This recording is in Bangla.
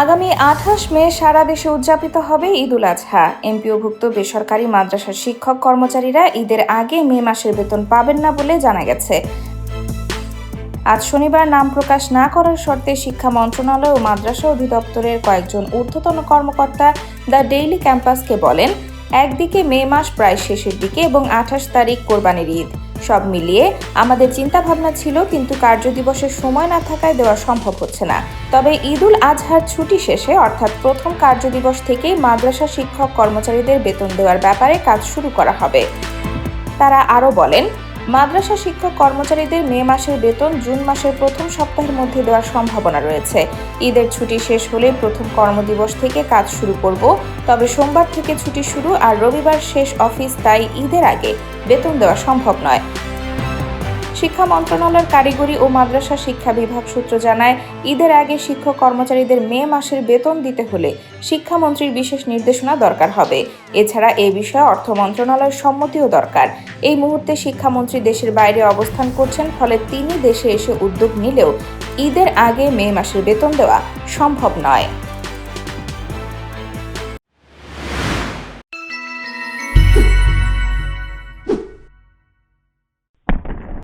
আগামী ২৮ মে সারা দেশে উদযাপিত হবে ঈদুল আজহা। এমপিওভুক্ত বেসরকারি মাদ্রাসার শিক্ষক কর্মচারীরা ঈদের আগে মে মাসের বেতন পাবেন না বলে জানা গেছে। আজ শনিবার নাম প্রকাশ না করার শর্তে শিক্ষা মন্ত্রণালয় ও মাদ্রাসা অধিদপ্তরের কয়েকজন ঊর্ধ্বতন কর্মকর্তা দ্য ডেইলি ক্যাম্পাসকে বলেন, একদিকে মে মাস প্রায় শেষের দিকে এবং ২৮ তারিখ কোরবানির ঈদ, সব মিলিয়ে আমাদের চিন্তাভাবনা ছিল, কিন্তু কার্যদিবসের সময় না থাকায় দেওয়া সম্ভব হচ্ছে না। তবে ঈদুল আজহার ছুটি শেষে অর্থাৎ প্রথম কার্যদিবস থেকেই মাদ্রাসা শিক্ষক কর্মচারীদের বেতন দেওয়ার ব্যাপারে কাজ শুরু করা হবে। তারা আরও বলেন, মাদ্রাসা শিক্ষক কর্মচারীদের মে মাসের বেতন জুন মাসের প্রথম সপ্তাহের মধ্যে দেওয়ার সম্ভাবনা রয়েছে। ঈদের ছুটি শেষ হলে প্রথম কর্মদিবস থেকে কাজ শুরু করব, তবে সোমবার থেকে ছুটি শুরু আর রবিবার শেষ অফিস, তাই ঈদের আগে বেতন দেওয়া সম্ভব নয়। শিক্ষা মন্ত্রণালয়ের কারিগরি ও মাদ্রাসা শিক্ষা বিভাগ সূত্র জানায়, ঈদের আগে শিক্ষক কর্মচারীদের মে মাসের বেতন দিতে হলে শিক্ষামন্ত্রীর বিশেষ নির্দেশনা দরকার হবে। এছাড়া এ বিষয়ে অর্থ মন্ত্রণালয়ের সম্মতিও দরকার। এই মুহূর্তে শিক্ষামন্ত্রী দেশের বাইরে অবস্থান করছেন, ফলে তিনি দেশে এসে উদ্যোগ নিলেও ঈদের আগে মে মাসের বেতন দেওয়া সম্ভব নয়।